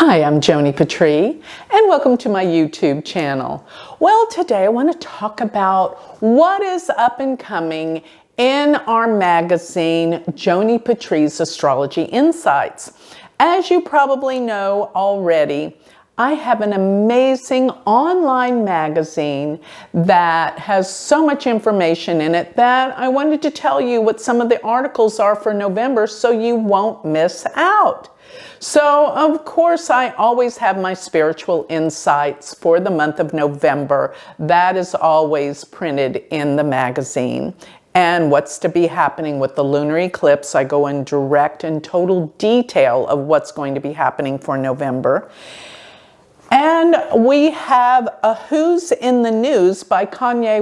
Hi, I'm Joni Patry, and welcome to my YouTube channel. Well, today I want to talk about what is up and coming in our magazine, Joni Patry's Astrology Insights. As you probably know already, I have an amazing online magazine that has so much information in it that I wanted to tell you what some of the articles are for November so you won't miss out. So, of course, I always have my spiritual insights for the month of November. That is always printed in the magazine. And what's to be happening with the lunar eclipse, I go in direct and total detail of what's going to be happening for November. And we have a Who's in the News by about Kanye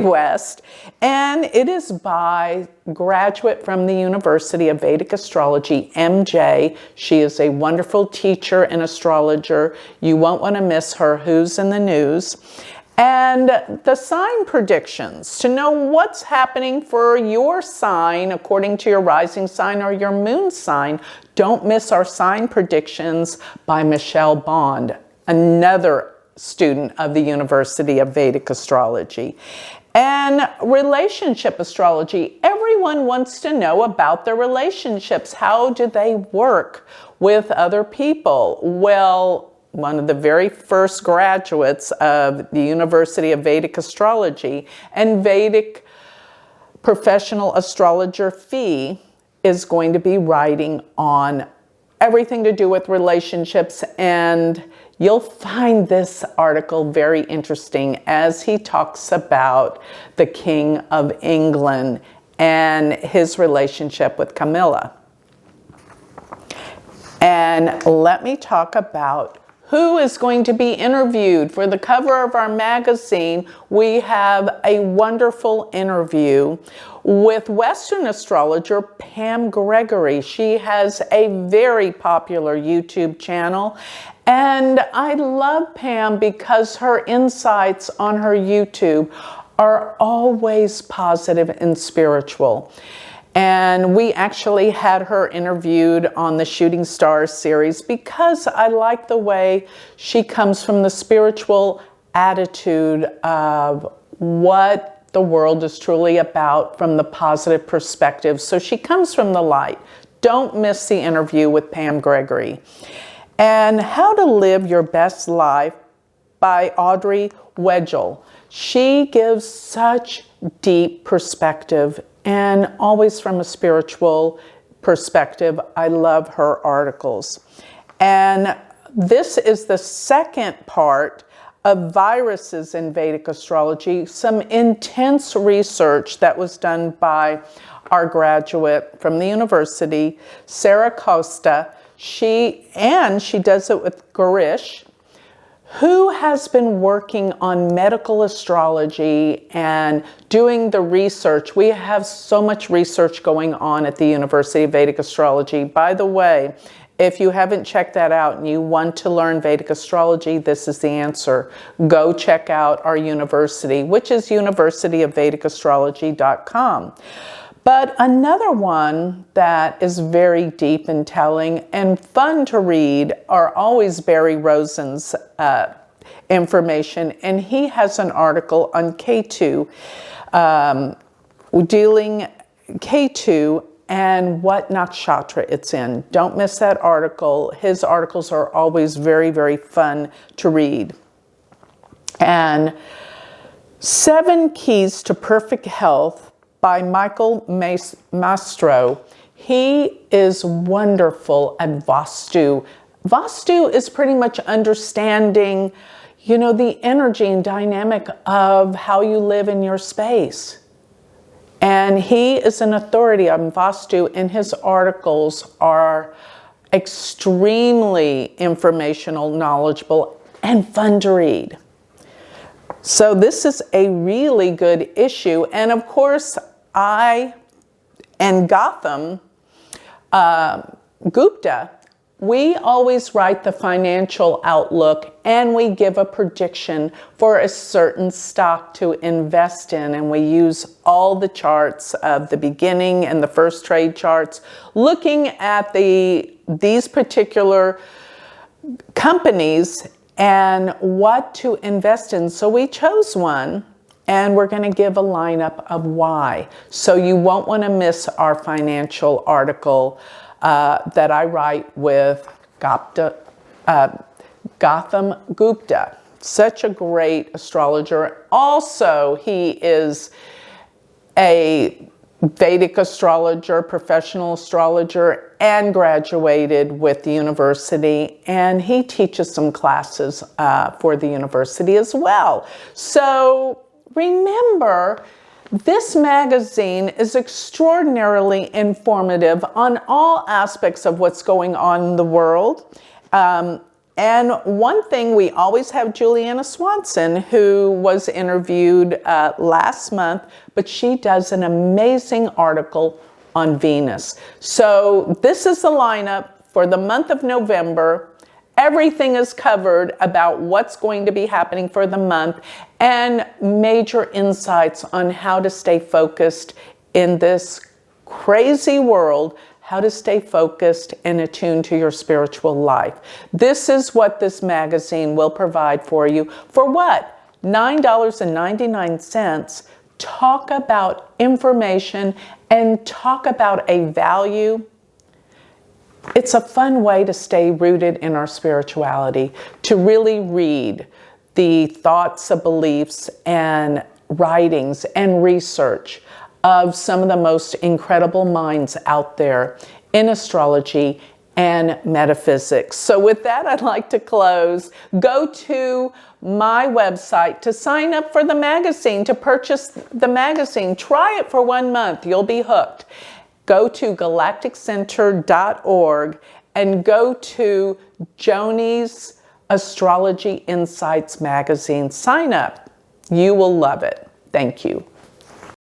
West, and it is by graduate from the University of Vedic Astrology, MJ. She is a wonderful teacher and astrologer. You won't want to miss her Who's in the News. And the sign predictions, to know what's happening for your sign according to your rising sign or your moon sign. Don't miss our sign predictions by Michelle Bond, another student of the University of Vedic Astrology. And relationship astrology, everyone wants to know about their relationships. How do they work with other people? Well, one of the very first graduates of the University of Vedic Astrology and Vedic professional astrologer Fee is going to be writing on everything to do with relationships, and you'll find this article very interesting as he talks about the King of England and his relationship with Camilla. And let me talk about who is going to be interviewed. For the cover of our magazine, we have a wonderful interview with Western astrologer Pam Gregory. She has a very popular YouTube channel, and I love Pam because her insights on her YouTube are always positive and spiritual. And we actually had her interviewed on the Shooting Stars series because I like the way she comes from the spiritual attitude of what the world is truly about from the positive perspective. So she comes from the light. Don't miss the interview with Pam Gregory. And How to Live Your Best Life by Audrey Wedgell. She gives such deep perspective and always from a spiritual perspective. I love her articles. And this is the second part of viruses in Vedic astrology, some intense research that was done by our graduate from the university, Sarah Costa. She does it with Garish, who has been working on medical astrology and doing the research. We have so much research going on at the University of Vedic Astrology. By the way, if you haven't checked that out and you want to learn Vedic astrology, this is the answer. Go check out our university, which is universityofvedicastrology.com. But another one that is very deep and telling and fun to read are always Barry Rosen's information. And he has an article on K2, dealing K2 and what nakshatra it's in. Don't miss that article. His articles are always very, very fun to read. And 7 Keys to Perfect Health by Michael Mastro. He is wonderful at Vastu. Vastu is pretty much understanding, the energy and dynamic of how you live in your space. And he is an authority on Vastu, and his articles are extremely informational, knowledgeable, and fun to read. So this is a really good issue. And of course, I and Gautam Gupta we always write the financial outlook and we give a prediction for a certain stock to invest in. And we use all the charts of the beginning and the first trade charts, looking at these particular companies and what to invest in. So we chose one, and we're going to give a lineup of why. So you won't want to miss our financial article that I write with Gautam Gupta. Such a great astrologer. Also, he is a Vedic astrologer, professional astrologer, and graduated with the university, and he teaches some classes for the university as well. So remember, this magazine is extraordinarily informative on all aspects of what's going on in the world. And one thing, we always have Juliana Swanson, who was interviewed last month, but she does an amazing article on Venus. So this is the lineup for the month of November. Everything is covered about what's going to be happening for the month and major insights on how to stay focused in this crazy world, how to stay focused and attuned to your spiritual life. This is what this magazine will provide for you. For what? $9.99. Talk about information and talk about a value. It's a fun way to stay rooted in our spirituality, to really read the thoughts and beliefs and writings and research of some of the most incredible minds out there in astrology and metaphysics. So with that, I'd like to close. Go to my website to sign up for the magazine, to purchase the magazine. Try it for 1 month. You'll be hooked. Go to galacticcenter.org and go to Joni's Astrology Insights magazine. Sign up. You will love it. Thank you.